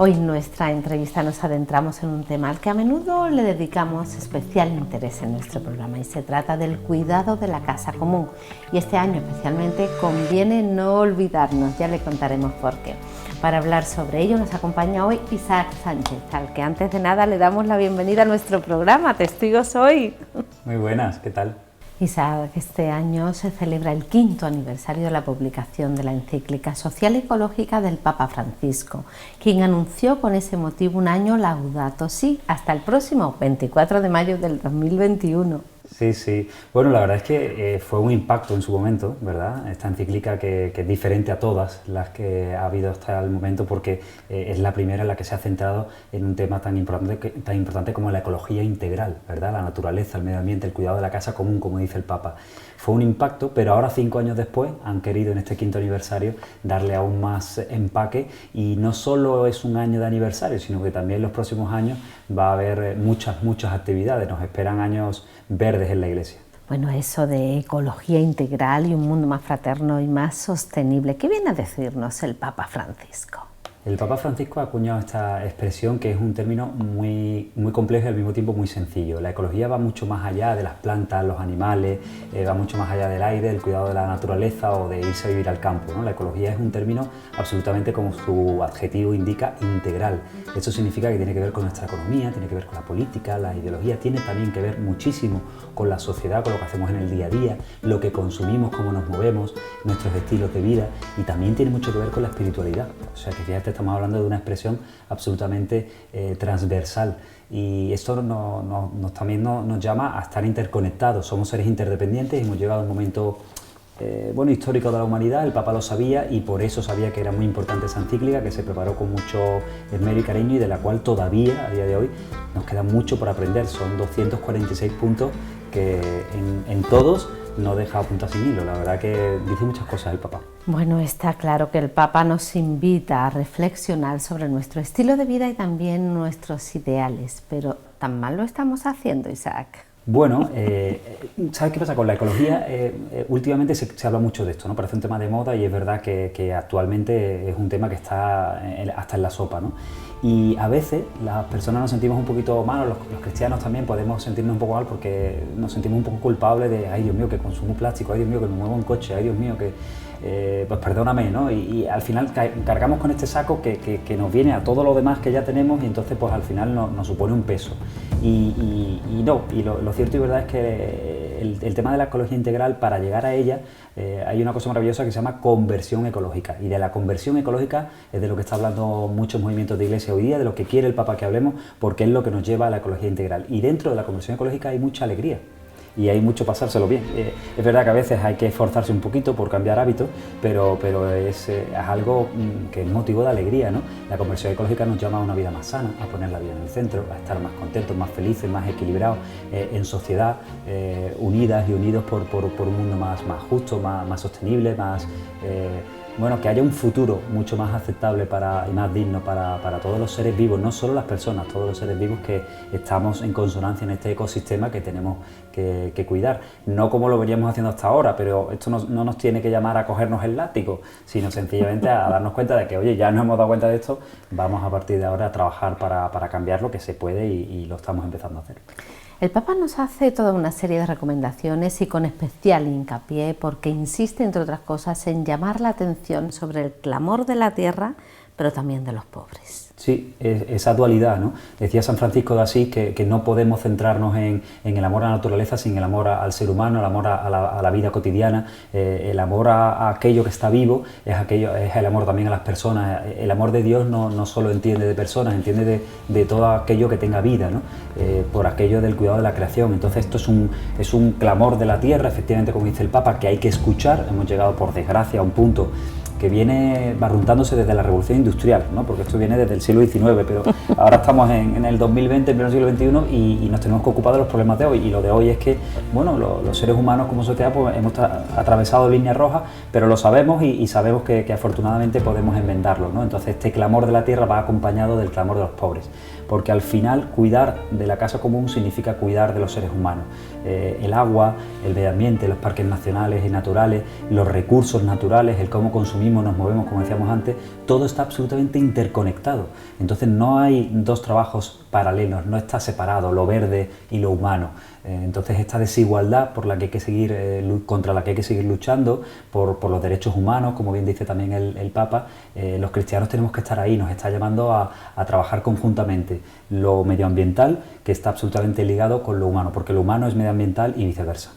Hoy en nuestra entrevista nos adentramos en un tema al que a menudo le dedicamos especial interés en nuestro programa y se trata del cuidado de la casa común. Y este año especialmente conviene no olvidarnos, ya le contaremos por qué. Para hablar sobre ello nos acompaña hoy Isaac Sánchez, al que antes de nada le damos la bienvenida a nuestro programa Testigos Hoy. Muy buenas, ¿qué tal? Isaac, este año se celebra el 5º aniversario de la publicación de la encíclica social y ecológica del Papa Francisco, quien anunció con ese motivo un año Laudato Si, hasta el próximo 24 de mayo del 2021. Sí. Bueno, la verdad es que fue un impacto en su momento, ¿verdad? Esta encíclica que es diferente a todas las que ha habido hasta el momento porque es la primera en la que se ha centrado en un tema tan importante como la ecología integral, ¿verdad? La naturaleza, el medio ambiente, el cuidado de la casa común, como dice el Papa. Fue un impacto, pero ahora 5 años después han querido en este 5º aniversario darle aún más empaque y no solo es un año de aniversario, sino que también en los próximos años va a haber muchas actividades, nos esperan años verdes en la Iglesia. Bueno, eso de ecología integral y un mundo más fraterno y más sostenible, ¿qué viene a decirnos el Papa Francisco? El Papa Francisco ha acuñado esta expresión que es un término muy complejo y al mismo tiempo muy sencillo. La ecología va mucho más allá de las plantas, los animales, va mucho más allá del aire, del cuidado de la naturaleza o de irse a vivir al campo, ¿no? La ecología es un término absolutamente, como su adjetivo indica, integral. Eso significa que tiene que ver con nuestra economía, tiene que ver con la política, la ideología, tiene también que ver muchísimo con la sociedad, con lo que hacemos en el día a día, lo que consumimos, cómo nos movemos, nuestros estilos de vida y también tiene mucho que ver con la espiritualidad. O sea que fíjate, estamos hablando de una expresión absolutamente transversal y esto también nos llama a estar interconectados, somos seres interdependientes y hemos llegado a un momento histórico de la humanidad. El Papa lo sabía y por eso sabía que era muy importante esa encíclica que se preparó con mucho esmero y cariño y de la cual todavía a día de hoy nos queda mucho por aprender. Son 246 puntos que en todos no deja punta sin hilo. La verdad que dice muchas cosas el Papa. Bueno, está claro que el Papa nos invita a reflexionar sobre nuestro estilo de vida y también nuestros ideales, pero ¿tan mal lo estamos haciendo, Isaac? Bueno, ¿sabes qué pasa con la ecología? Últimamente se habla mucho de esto, ¿no? Parece un tema de moda y es verdad que actualmente es un tema que está hasta en la sopa, ¿no? Y a veces las personas nos sentimos un poquito mal, los cristianos también podemos sentirnos un poco mal porque nos sentimos un poco culpables de ay Dios mío que consumo plástico, ay Dios mío que me muevo en coche, ay Dios mío que pues perdóname, ¿no? Y al final cargamos con este saco que nos viene a todo lo demás que ya tenemos y entonces pues al final nos supone un peso. Lo cierto y verdad es que el tema de la ecología integral, para llegar a ella hay una cosa maravillosa que se llama conversión ecológica y de la conversión ecológica es de lo que está hablando muchos movimientos de iglesia hoy día, de lo que quiere el Papa que hablemos porque es lo que nos lleva a la ecología integral y dentro de la conversión ecológica hay mucha alegría y hay mucho pasárselo bien. Es verdad que a veces hay que esforzarse un poquito por cambiar hábitos, pero es algo que es motivo de alegría, ¿no? La conversión ecológica nos llama a una vida más sana, a poner la vida en el centro, a estar más contentos, más felices, más equilibrados, en sociedad, unidas y unidos por un mundo más justo, más sostenible, que haya un futuro mucho más aceptable y más digno para todos los seres vivos, no solo las personas, todos los seres vivos que estamos en consonancia en este ecosistema que tenemos que cuidar. No como lo veníamos haciendo hasta ahora, pero esto no nos tiene que llamar a cogernos el látigo, sino sencillamente a darnos cuenta de que, oye, ya nos hemos dado cuenta de esto, vamos a partir de ahora a trabajar para cambiar lo que se puede y lo estamos empezando a hacer. El Papa nos hace toda una serie de recomendaciones y con especial hincapié porque insiste, entre otras cosas, en llamar la atención sobre el clamor de la tierra, pero también de los pobres. Sí, esa dualidad, ¿no? Decía San Francisco de Asís que no podemos centrarnos en el amor a la naturaleza sin el amor al ser humano, el amor a la vida cotidiana, el amor a aquello que está vivo, es el amor también a las personas. El amor de Dios no solo entiende de personas, entiende de todo aquello que tenga vida, ¿no? Por aquello del cuidado de la creación. Entonces esto es un clamor de la tierra, efectivamente, como dice el Papa, que hay que escuchar. Hemos llegado, por desgracia, a un punto que viene barruntándose desde la revolución industrial, ¿no? Porque esto viene desde el siglo XIX, pero ahora estamos en el 2020, en pleno siglo XXI, y nos tenemos que ocupar de los problemas de hoy. Y lo de hoy es que, bueno, los seres humanos como sociedad pues, hemos atravesado líneas rojas, pero lo sabemos y sabemos que afortunadamente podemos enmendarlo, ¿no? Entonces este clamor de la tierra va acompañado del clamor de los pobres, porque al final cuidar de la casa común significa cuidar de los seres humanos. El agua, el medio ambiente, los parques nacionales y naturales, los recursos naturales, el cómo consumimos mismos nos movemos, como decíamos antes, todo está absolutamente interconectado. Entonces no hay dos trabajos paralelos, no está separado lo verde y lo humano. Entonces esta desigualdad por la que hay que seguir, contra la que hay que seguir luchando, por los derechos humanos, como bien dice también el Papa, los cristianos tenemos que estar ahí, nos está llamando a trabajar conjuntamente lo medioambiental, que está absolutamente ligado con lo humano, porque lo humano es medioambiental y viceversa.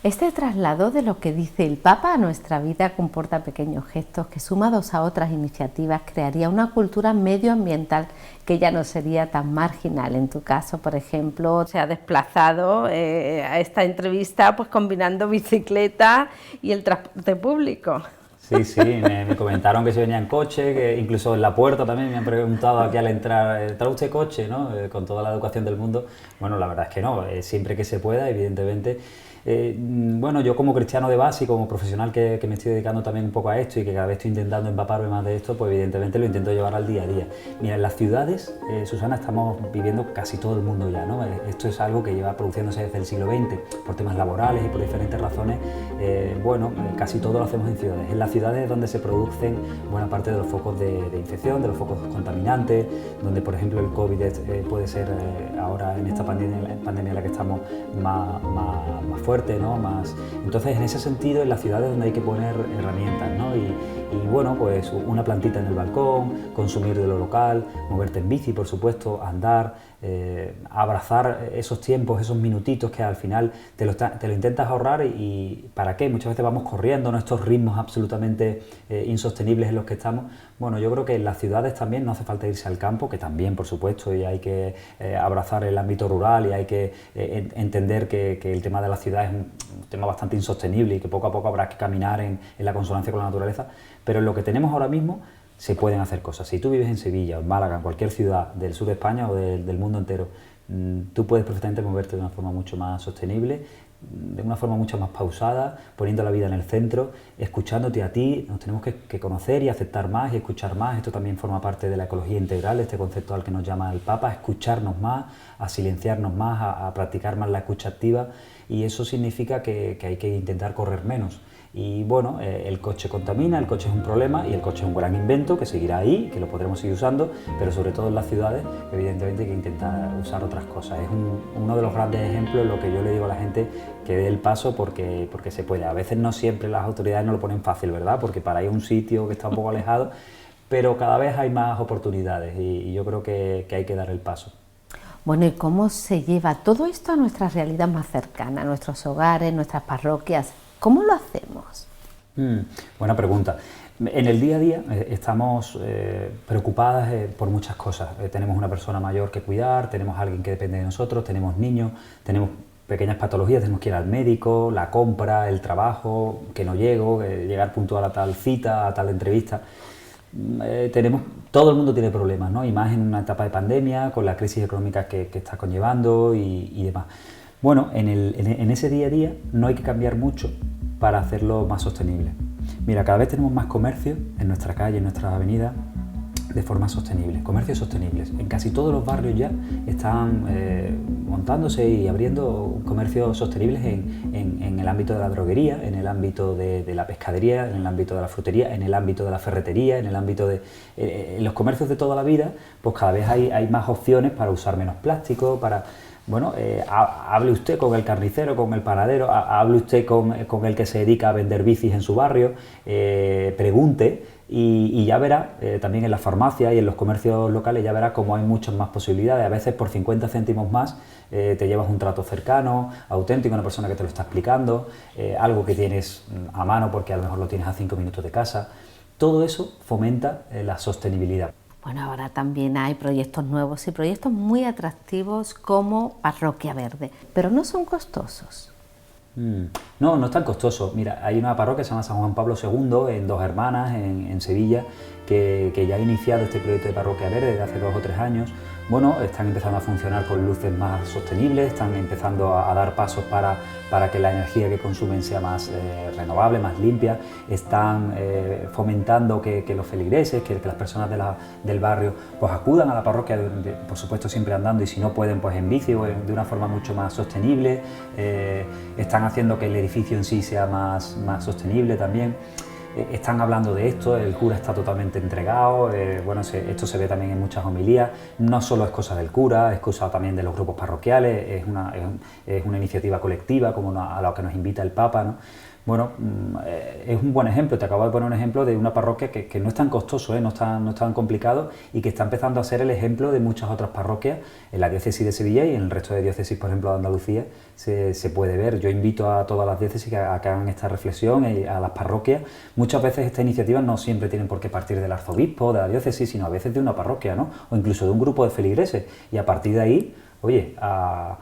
Este traslado de lo que dice el Papa a nuestra vida comporta pequeños gestos que, sumados a otras iniciativas, crearía una cultura medioambiental que ya no sería tan marginal. En tu caso, por ejemplo, se ha desplazado a esta entrevista pues combinando bicicleta y el transporte público. Sí, sí, me comentaron que se venía en coche, que incluso en la puerta también me han preguntado aquí al entrar, ¿trae usted coche? ¿No? Con toda la educación del mundo. Bueno, la verdad es que no, siempre que se pueda, evidentemente. Bueno, yo como cristiano de base y como profesional que me estoy dedicando también un poco a esto y que cada vez estoy intentando empaparme más de esto, pues evidentemente lo intento llevar al día a día. Mira, en las ciudades, Susana, estamos viviendo casi todo el mundo ya, ¿no? Esto es algo que lleva produciéndose desde el siglo XX, por temas laborales y por diferentes razones. Bueno, casi todo lo hacemos en ciudades. En las ciudades es donde se producen buena parte de los focos de infección, de los focos contaminantes, donde por ejemplo el COVID puede ser ahora en esta pandemia en la que estamos más fuerte, ¿no? Entonces, en ese sentido, en las ciudades donde hay que poner herramientas, ¿no? Y bueno, pues una plantita en el balcón, consumir de lo local, moverte en bici, por supuesto, andar, abrazar esos tiempos, esos minutitos que al final te lo intentas ahorrar y ¿para qué? Muchas veces vamos corriendo, ¿no? Estos ritmos absolutamente insostenibles en los que estamos. Bueno, yo creo que en las ciudades también no hace falta irse al campo, que también, por supuesto, y hay que abrazar el ámbito rural y hay que entender que el tema de la ciudad es un tema bastante insostenible y que poco a poco habrá que caminar en la consonancia con la naturaleza, pero en lo que tenemos ahora mismo se pueden hacer cosas. Si tú vives en Sevilla, en Málaga, en cualquier ciudad del sur de España o del mundo entero, tú puedes perfectamente moverte de una forma mucho más sostenible, de una forma mucho más pausada, poniendo la vida en el centro, escuchándote a ti. Nos tenemos que conocer y aceptar más y escuchar más. Esto también forma parte de la ecología integral, este concepto al que nos llama el Papa, a escucharnos más, a silenciarnos más, a practicar más la escucha activa, y eso significa que hay que intentar correr menos. Y bueno, el coche contamina, el coche es un problema y el coche es un gran invento que seguirá ahí, que lo podremos seguir usando, pero sobre todo en las ciudades, evidentemente hay que intentar usar otras cosas. Es uno de los grandes ejemplos en lo que yo le digo a la gente, que dé el paso porque se puede. A veces no siempre las autoridades nos lo ponen fácil, ¿verdad? Porque para ir a un sitio que está un poco alejado, pero cada vez hay más oportunidades y yo creo que hay que dar el paso. Bueno, ¿y cómo se lleva todo esto a nuestra realidad más cercana, a nuestros hogares, nuestras parroquias? ¿Cómo lo hacemos? Buena pregunta. En el día a día estamos preocupadas por muchas cosas. Tenemos una persona mayor que cuidar, tenemos a alguien que depende de nosotros, tenemos niños, tenemos pequeñas patologías, tenemos que ir al médico, la compra, el trabajo, que no llego, llegar puntual a tal cita, a tal entrevista. Todo el mundo tiene problemas, ¿no? Y más en una etapa de pandemia, con la crisis económica que está conllevando y demás. Bueno, en ese día a día no hay que cambiar mucho para hacerlo más sostenible. Mira, cada vez tenemos más comercio en nuestra calle, en nuestras avenidas, de forma sostenible, comercios sostenibles. En casi todos los barrios ya están montándose y abriendo comercios sostenibles en el ámbito de la droguería, en el ámbito de la pescadería, en el ámbito de la frutería, en el ámbito de la ferretería, en el ámbito de los comercios de toda la vida, pues cada vez hay más opciones para usar menos plástico, para... Bueno, hable usted con el carnicero, con el panadero, hable usted con el que se dedica a vender bicis en su barrio, pregunte y ya verá, también en las farmacias y en los comercios locales ya verá cómo hay muchas más posibilidades. A veces por 50 céntimos más te llevas un trato cercano, auténtico, una persona que te lo está explicando, algo que tienes a mano porque a lo mejor lo tienes a 5 minutos de casa. Todo eso fomenta la sostenibilidad. Bueno, ahora también hay proyectos nuevos y proyectos muy atractivos como Parroquia Verde, pero no son costosos. No es tan costoso. Mira, hay una parroquia que se llama San Juan Pablo II, en Dos Hermanas, en Sevilla, que ya ha iniciado este proyecto de Parroquia Verde desde hace 2 o 3 años. Bueno, están empezando a funcionar con luces más sostenibles, están empezando a dar pasos para que la energía que consumen sea más renovable, más limpia, están fomentando que los feligreses, que las personas del barrio pues acudan a la parroquia, por supuesto siempre andando y si no pueden pues en bici o de una forma mucho más sostenible, están haciendo que el edificio en sí sea más sostenible también. están hablando de esto, el cura está totalmente entregado, bueno, esto se ve también en muchas homilías, no solo es cosa del cura, es cosa también de los grupos parroquiales, es una iniciativa colectiva como a la que nos invita el Papa, ¿no? Bueno, es un buen ejemplo, te acabo de poner un ejemplo de una parroquia que no es tan costoso, no es tan complicado y que está empezando a ser el ejemplo de muchas otras parroquias en la diócesis de Sevilla y en el resto de diócesis, por ejemplo, de Andalucía, se puede ver. Yo invito a todas las diócesis a que hagan esta reflexión y a las parroquias. Muchas veces estas iniciativas no siempre tienen por qué partir del arzobispo, de la diócesis, sino a veces de una parroquia, ¿no? O incluso de un grupo de feligreses y a partir de ahí, oye, a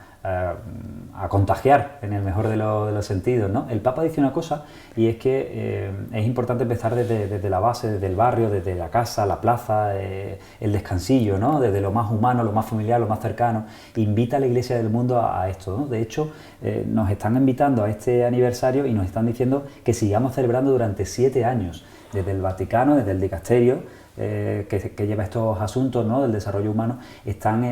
contagiar en el mejor de los sentidos, ¿no? El Papa dice una cosa y es que es importante empezar desde la base, desde el barrio, desde la casa, la plaza, el descansillo, ¿no? Desde lo más humano, lo más familiar, lo más cercano. Invita a la Iglesia del mundo a esto, ¿no? De hecho, nos están invitando a este aniversario y nos están diciendo que sigamos celebrando durante 7 años, desde el Vaticano, desde el dicasterio, que lleva estos asuntos, ¿no?, del desarrollo humano, están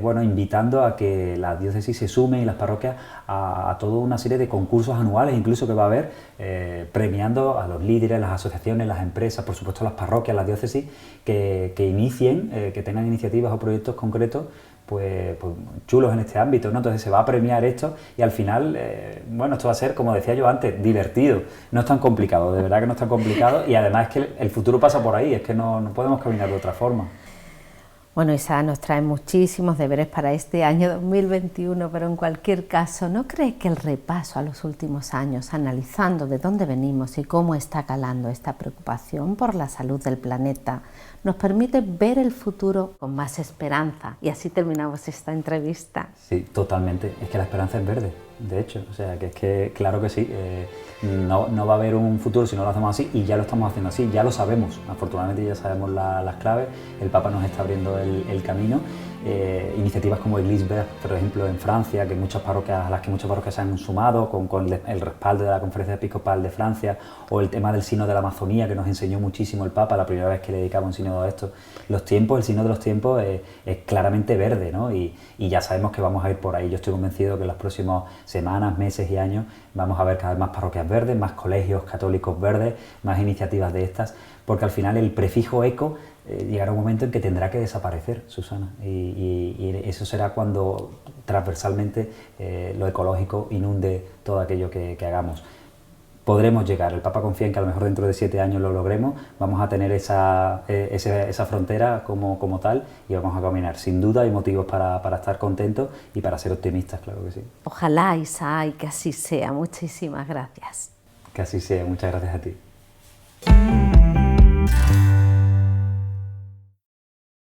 bueno, invitando a que las diócesis se sumen y las parroquias a toda una serie de concursos anuales, incluso que va a haber, premiando a los líderes, las asociaciones, las empresas, por supuesto las parroquias, las diócesis, que inicien, que tengan iniciativas o proyectos concretos pues chulos en este ámbito, ¿no? Entonces se va a premiar esto y al final, bueno, esto va a ser, como decía yo antes, divertido. No es tan complicado, de verdad que no es tan complicado y además es que el futuro pasa por ahí, es que no podemos caminar de otra forma. Bueno, Isa nos trae muchísimos deberes para este año 2021, pero en cualquier caso, ¿no crees que el repaso a los últimos años, analizando de dónde venimos y cómo está calando esta preocupación por la salud del planeta, nos permite ver el futuro con más esperanza? Y así terminamos esta entrevista. Sí, totalmente. Es que la esperanza es verde, de hecho. O sea, que es que, claro que sí, no va a haber un futuro si no lo hacemos así y ya lo estamos haciendo así, ya lo sabemos. Afortunadamente ya sabemos las claves, el Papa nos está abriendo el camino. Iniciativas como Église Verte, por ejemplo, en Francia, a las que muchas parroquias se han sumado con el respaldo de la Conferencia Episcopal de Francia, o el tema del Sínodo de la Amazonía, que nos enseñó muchísimo el Papa la primera vez que le dedicaba un sínodo a esto. El Sínodo de los tiempos es claramente verde, ¿no? Y ya sabemos que vamos a ir por ahí. Yo estoy convencido que en las próximas semanas, meses y años vamos a ver cada vez más parroquias verdes, más colegios católicos verdes, más iniciativas de estas, porque al final el prefijo eco llegará un momento en que tendrá que desaparecer, Susana, y eso será cuando transversalmente lo ecológico inunde todo aquello que hagamos. Podremos llegar, el Papa confía en que a lo mejor dentro de 7 años lo logremos, vamos a tener esa frontera como tal y vamos a caminar. Sin duda hay motivos para estar contentos y para ser optimistas, claro que sí. Ojalá, Isa, y que así sea. Muchísimas gracias. Que así sea, muchas gracias a ti.